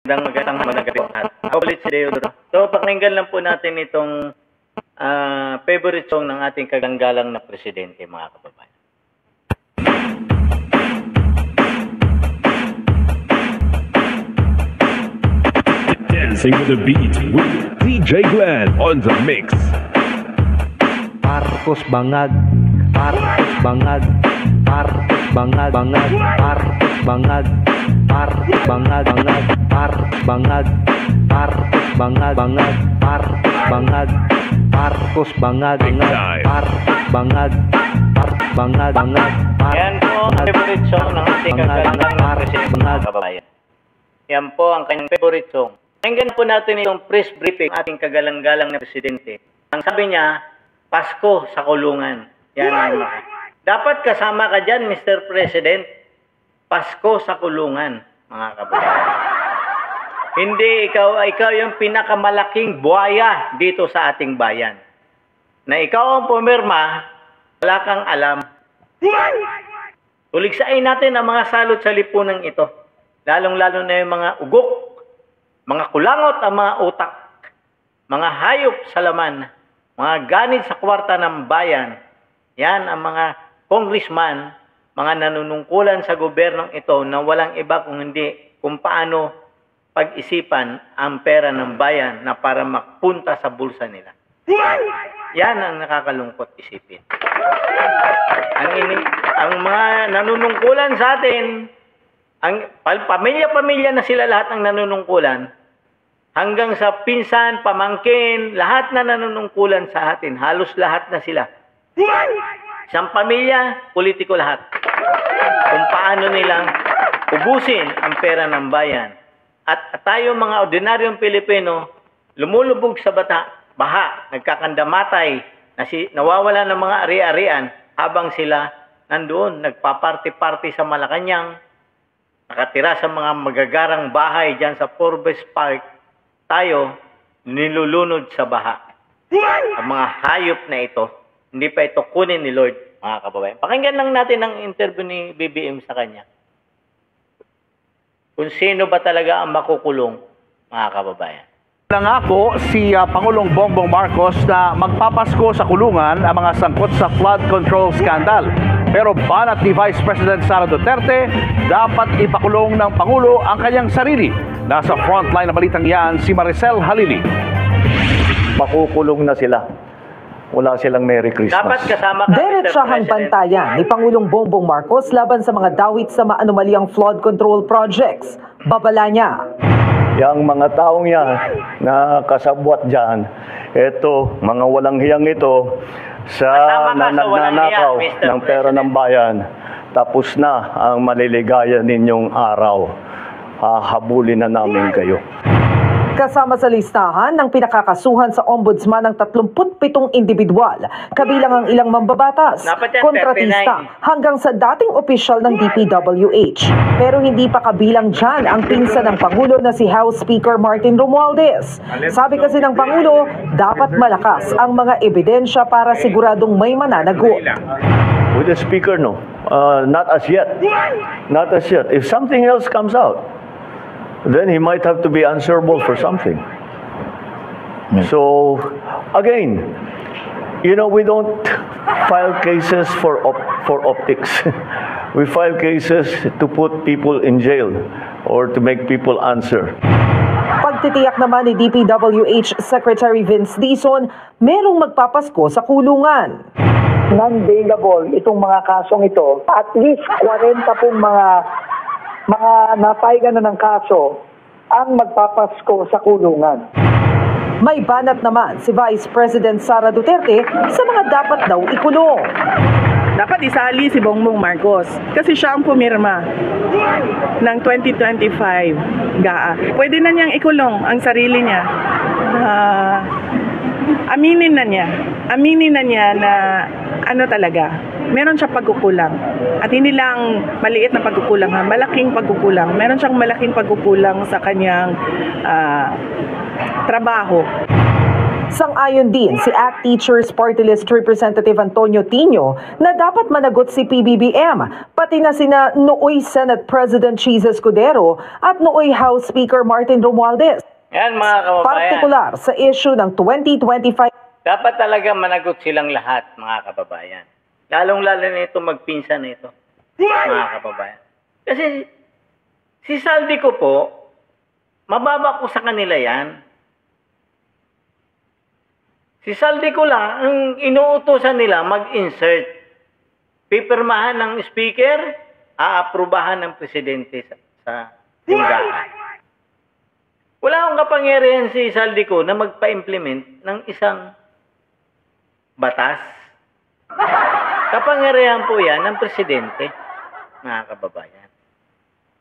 Magandang gabi lahat. Ako ulit si Deodoro. So, pakinggan lang po natin itong favorite song ng ating kaganggalang na presidente, mga kababayan. Dancing with the beat with DJ Glenn on the mix. Marcos bangag, Marcos bangag, Marcos bangag, bangag, Marcos bangag, Marcos bangag, bangag, Marcos bangag, Marcos bangag, bangag, Marcos bangag, Marcos bangag, Marcos bangag, Marcos bangag, bangag. Yan po ang favorite song ng ating kaganggalang na presidente, mga kababayan. Yan po ang kanyang favorite song. Pakinggan po natin itong press briefing ating kagalang-galang na presidente. Ang sabi niya, Pasko sa kulungan. Yan ang dapat kasama ka dyan, Mr. President. Pasko sa kulungan, mga kababayan. Hindi ikaw yung pinakamalaking buhaya dito sa ating bayan. Na ikaw ang pumirma, wala kang alam. Tuligsain natin ang mga salot sa lipunan ito. Lalong-lalo na yung mga ugok, mga kulangot ang mga utak, mga hayop sa laman, mga ganid sa kwarta ng bayan. Yan ang mga congressman, mga nanunungkulan sa gobyernong ito na walang iba kung hindi kung paano pag-isipan ang pera ng bayan na para mapunta sa bulsa nila. Yan ang nakakalungkot isipin. Ang mga nanunungkulan sa atin, ang pamilya-pamilya na sila lahat ng nanunungkulan, hanggang sa pinsan, pamangkin, lahat na nanunungkulan sa atin, halos lahat na sila. Isang pamilya, politiko lahat. Kung paano nilang ubusin ang pera ng bayan. At tayo mga ordinaryong Pilipino, lumulubog sa baha, nagkakandamatay, nawawala ng mga ari-arian habang sila nandoon, nagpaparty-party sa Malacanang, nakatira sa mga magagarang bahay dyan sa Forbes Park, tayo nilulunod sa baha. Ang mga hayop na ito, hindi pa ito kunin ni Lord, mga kababayan. Pakinggan lang natin ang interview ni BBM sa kanya. Kung sino ba talaga ang makukulong, mga kababayan. Nangako si Pangulong Bongbong Marcos na magpapasko sa kulungan ang mga sangkot sa flood control scandal. Pero banat ni Vice President Sara Duterte, dapat ipakulong ng Pangulo ang kanyang sarili. Nasa frontline na balitang yan si Maricel Halili. Makukulong na sila. Wala silang Merry Christmas. Dapat kasama ka, Diretsahang bantayan ni Pangulong Bongbong Marcos laban sa mga dawit sa maanomaliang flood control projects. Babala niya. Yang mga taong yan na kasabwat dyan, eto, mga walang hiyang ito, sa nagnanakaw ng pera ng bayan, tapos na ang maliligaya ninyong araw. Hahabulin na namin kayo. Kasama sa listahan ng pinakakasuhan sa ombudsman ng 37 individual, kabilang ang ilang mambabatas, kontratista, hanggang sa dating opisyal ng DPWH. Pero hindi pa kabilang dyan ang pinsan ng Pangulo na si House Speaker Martin Romualdez. Sabi kasi ng Pangulo, dapat malakas ang mga ebidensya para siguradong may mananagot. With the Speaker, no. Not as yet. Not as yet. If something else comes out, then he might have to be answerable for something. So, again, you know, we don't file cases for optics. We file cases to put people in jail or to make people answer. Pagtitiyak naman ni DPWH Secretary Vince Dizon, merong magpapasko sa kulungan. Non-bailable itong mga kasong ito. At least 40 pong mga napaigan na ng kaso ang magpapasko sa kulungan. May banat naman si Vice President Sara Duterte sa mga dapat daw ikulong. Dapat isali si Bongbong Marcos kasi siya ang pumirma ng 2025 GAA. Pwede na niyang ikulong ang sarili niya. Aminin na niya na ano talaga, meron siyang pagkukulang. At hindi lang maliit na pagkukulang, malaking pagkukulang. Meron siyang malaking pagkukulang sa kanyang trabaho. Sang-ayon din si ACT Teachers Party List Representative Antonio Tino na dapat managot si PBBM, pati na sina nooy Senate President Cheese Escudero at nooy House Speaker Martin Romualdez. Yan mga kababayan. Partikular sa issue ng 2025. Dapat talaga managot silang lahat mga kababayan. Lalong-lalo na ito magpinsan na ito mga kababayan. Kasi si Saldico po, mababa po sa kanila yan. Si Saldico lang, ang inuutosan nila mag-insert. Pipirmahan ng speaker, aaprubahan ng presidente sa hinggaan. Wala akong kapangyarihan si Saldico na magpa-implement ng isang batas. Kapangyarihan po yan ng presidente, mga kababayan.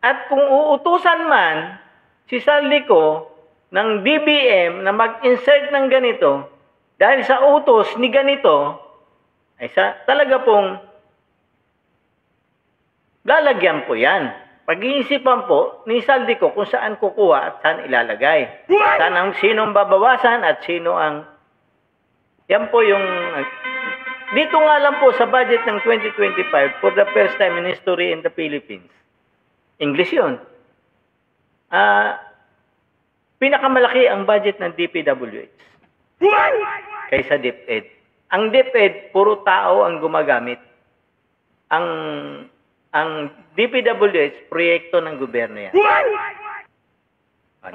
At kung uutusan man si Saldico ng DBM na mag-insert ng ganito, dahil sa utos ni ganito, ay talaga pong lalagyan po yan. Pag-iisipan po ni Saldico kung saan kukuha at saan ilalagay. Sino ang babawasan at sino ang... Yan po yung... Dito nga lang po sa budget ng 2025 for the first time in history in the Philippines. English yun. Pinakamalaki ang budget ng DPWH kaysa DepEd. Ang DepEd, puro tao ang gumagamit. Ang DPWH, proyekto ng gobyerno yan.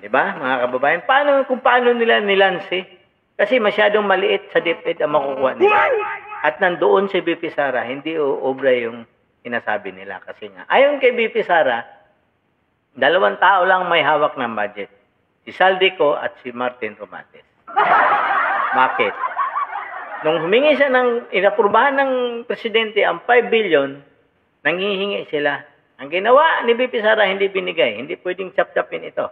Diba, mga kababayan? Kung paano nila nilanse? Kasi masyadong maliit sa DepEd ang makukuha nila. At nandoon si BP Sara, hindi obra yung sinasabi nila. Kasi nga, ayon kay BP Sara, 2 tao lang may hawak ng budget. Si Saldico at si Martin Romualdez. Bakit? Nung humingi siya inaprubahan ng presidente ang 5 billion, nanghihingi sila. Ang ginawa ni BP Sara, hindi binigay. Hindi pwedeng chap-chapin ito.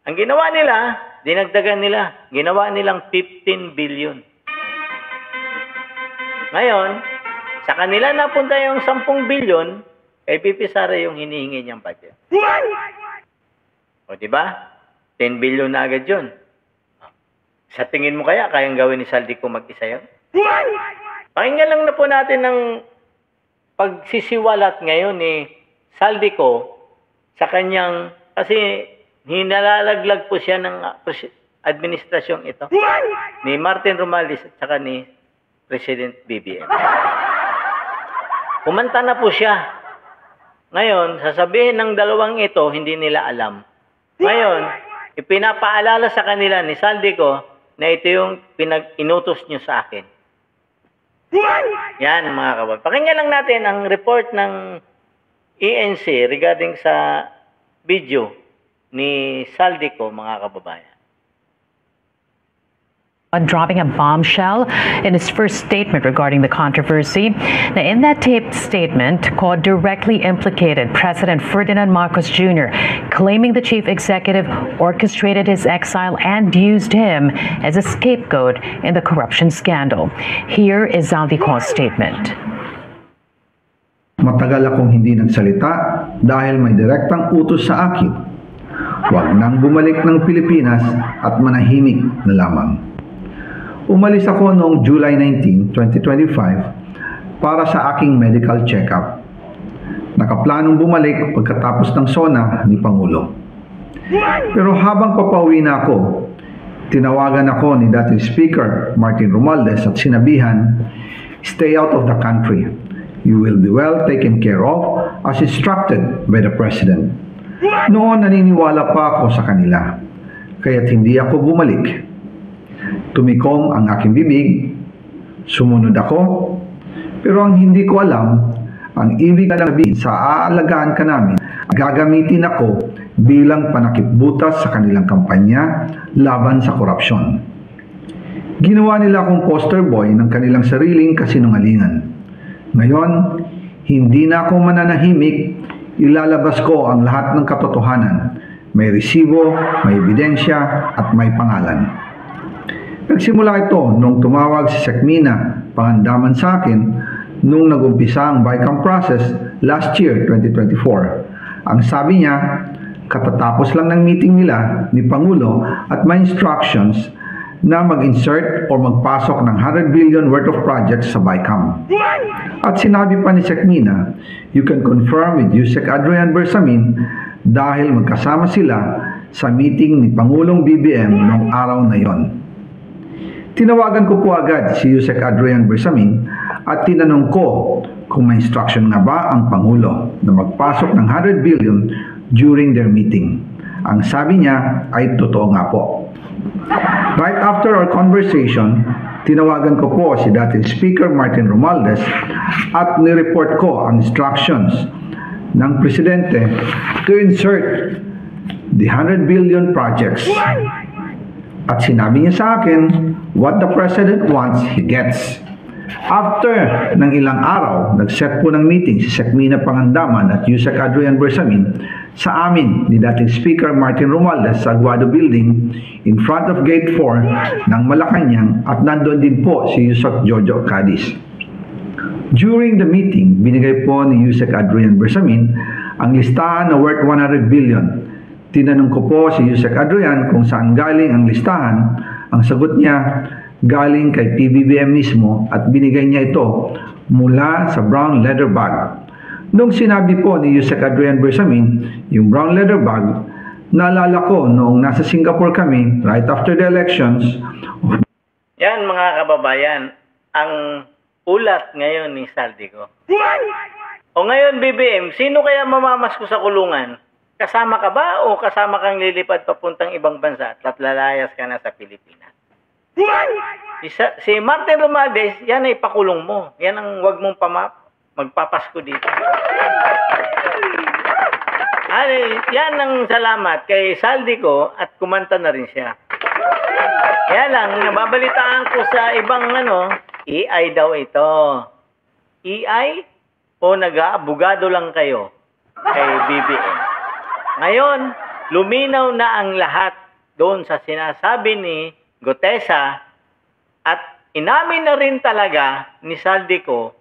Ang ginawa nila, dinagdagan nila. Ginawa nilang 15 billion. Ngayon, sa kanila napunta yung 10 billion, kay BP Sara yung hinihingi niyang budget. O diba? 10 billion na agad yun. Sa tingin mo kaya, kayang gawin ni Saldico mag-isa yun? Pakinggan lang na po natin ng pagsisiwalat ngayon ni Saldico sa kanyang, kasi hinalalaglag po siya ng administrasyong ito, ni Martin Romualdez at saka ni President BBM. Kumanta na po siya. Ngayon, sasabihin ng dalawang ito, hindi nila alam. Ngayon, ipinapaalala sa kanila ni Saldico na ito yung inutos nyo sa akin. Yan mga kababayan. Pakinggan lang natin ang report ng ENC regarding sa video ni Saldico, mga kababayan. Dropping a bombshell in his first statement regarding the controversy. Now, in that taped statement, Ko directly implicated President Ferdinand Marcos Jr., claiming the chief executive orchestrated his exile and used him as a scapegoat in the corruption scandal. Here is Saldico's statement. Matagal akong hindi nagsalita dahil may direktang utos sa akin. Huwag nang bumalik ng Pilipinas at manahimik na lamang. Umalis ako noong July 19, 2025 para sa aking medical check-up. Nakaplanong bumalik pagkatapos ng SONA ni Pangulo. Pero habang papauwi na ako, tinawagan ako ni dating Speaker Martin Romualdez at sinabihan, "Stay out of the country. You will be well taken care of as instructed by the President." Noon naniniwala pa ako sa kanila, kaya't hindi ako bumalik. Tumikom ang aking bibig, sumunod ako, pero ang hindi ko alam, ang ibig na sabihin sa aalagaan ka namin, gagamitin ako bilang panakipbutas sa kanilang kampanya laban sa korupsyon. Ginawa nila akong poster boy ng kanilang sariling kasinungalingan. Ngayon, hindi na ako mananahimik, ilalabas ko ang lahat ng katotohanan. May resibo, may ebidensya, at may pangalan. Nagsimula ito nung tumawag si Sekmina Pangandaman sa akin nung nag-umpisa ang BICAM process last year, 2024. Ang sabi niya, katatapos lang ng meeting nila ni Pangulo at may instructions na mag-insert o magpasok ng 100 billion worth of projects sa BICAM. At sinabi pa ni Sec Mina, you can confirm with Yusek Adrian Bersamin dahil magkasama sila sa meeting ni Pangulong BBM noong araw na yon. Tinawagan ko po agad si Yusek Adrian Bersamin at tinanong ko kung may instruction nga ba ang Pangulo na magpasok ng 100 billion during their meeting. Ang sabi niya ay totoo nga po. Right after our conversation, tinawagan ko po si dating Speaker Martin Romualdez at nireport ko ang instructions ng Presidente to insert the 100 billion projects. At sinabi niya sa akin, what the President wants, he gets. After ng ilang araw, nag-set po ng meeting si Sec Mina Pangandaman at Yusek Adrian Bersamin sa amin ni dating Speaker Martin Romualdez sa Aguado Building in front of Gate 4 ng Malacanang at nandoon din po si Yusek Jojo Cadiz. During the meeting, binigay po ni Yusek Adrian Bersamin ang listahan na worth 100 billion. Tinanong ko po si Yusek Adrian kung saan galing ang listahan. Ang sagot niya, galing kay PBBM mismo at binigay niya ito mula sa brown leather bag. Nung sinabi po ni Yusek Adrian Bersamin, yung brown leather bag, naalala ko noong nasa Singapore kami right after the elections. Yan mga kababayan, ang ulat ngayon ni Saldico. O ngayon BBM, sino kaya mamamasko sa kulungan? Kasama ka ba o kasama kang lilipad papuntang ibang bansa at lalayas ka na sa Pilipinas? Si Martin Romualdez, yan ay pakulong mo. Yan ang wag mong magpapasko dito. Yan ang salamat kay Saldico at kumanta na rin siya. Kaya lang, nababalitaan ko sa ibang EI daw ito. EI o nag-aabogado lang kayo kay BBM. Ngayon, luminaw na ang lahat doon sa sinasabi ni Gutesa at inamin na rin talaga ni Saldico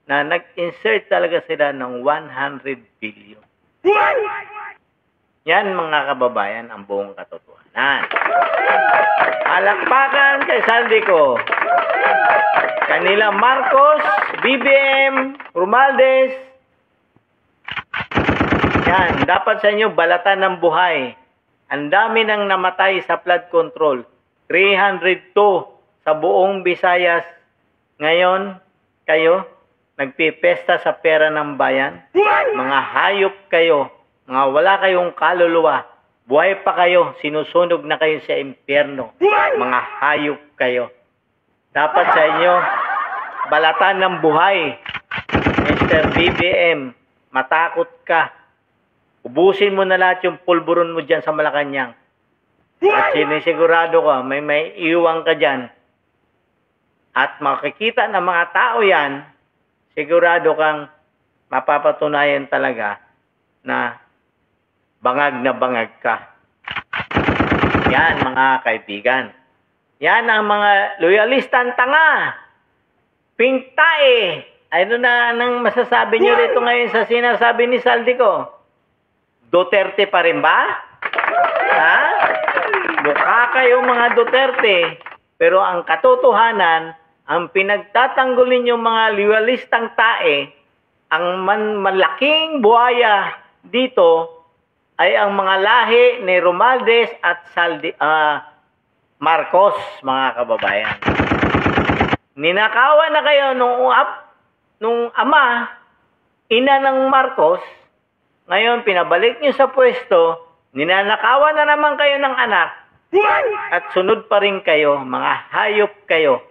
na nag-insert talaga sila ng 100 billion. Yan mga kababayan ang buong katotohanan. Palakpakan kay Saldico. Kanila Marcos, BBM, Romualdez. Yan, dapat sa inyo balatan ng buhay. Ang dami nang namatay sa flood control. 302 sa buong Visayas. Ngayon, kayo, nagpipesta sa pera ng bayan. Mga hayop kayo. Mga wala kayong kaluluwa. Buhay pa kayo. Sinusunog na kayo sa impyerno. Mga hayop kayo. Dapat sa inyo, balatan ng buhay. Mr. BBM, matakot ka. Ubusin mo na lahat yung pulburon mo dyan sa Malacanang. At sinisigurado ka, may iwang ka dyan. At makikita ng mga tao yan, sigurado kang mapapatunayan talaga na bangag ka. Yan mga kaibigan. Yan ang mga loyalistang tanga. Pink tae. Ano na anong masasabi nyo rito ngayon sa sinasabi ni Saldico? Duterte pa rin ba? Ha? Mukha kayo mga Duterte. Pero ang katotohanan, ang pinagtatanggol ninyong mga loyalistang tae, ang malaking buhaya dito ay ang mga lahi ni Romualdez at Marcos, mga kababayan. Ninakawan na kayo nung ama, ina ng Marcos. Ngayon, pinabalik niyo sa pwesto, ninanakawan na naman kayo ng anak, at sunod pa rin kayo, mga hayop kayo.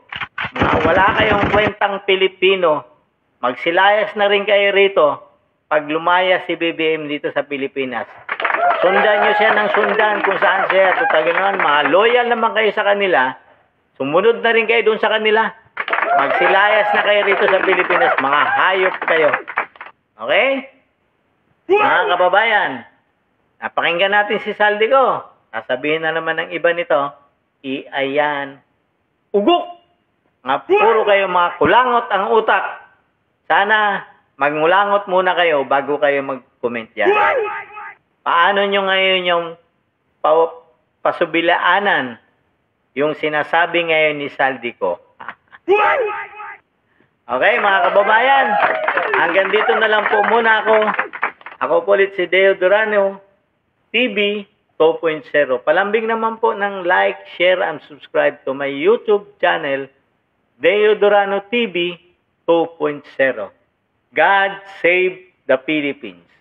Mga wala kayong kwentang Pilipino, magsilayas na rin kayo rito pag lumaya si BBM dito sa Pilipinas. Sundan nyo siya ng sundan kung saan siya tutaginoan. Mga loyal naman kayo sa kanila, sumunod na rin kayo doon sa kanila. Magsilayas na kayo rito sa Pilipinas, mga hayop kayo. Okay? Mga kababayan, napakinggan natin si Saldico. Sasabihin na naman ng iba nito, iayan, ugok. Nga puro kayo mga kulangot ang utak. Sana magmulangot muna kayo bago kayo mag-comment yan. Paano nyo ngayon yung pasubilaanan yung sinasabi ngayon ni Saldico. Okay, mga kababayan, hanggang dito na lang po muna ako. Ako po ulit si Deo Durano, TV 2.0. Palambing naman po ng like, share, and subscribe to my YouTube channel, Deo Durano TV 2.0. God save the Philippines.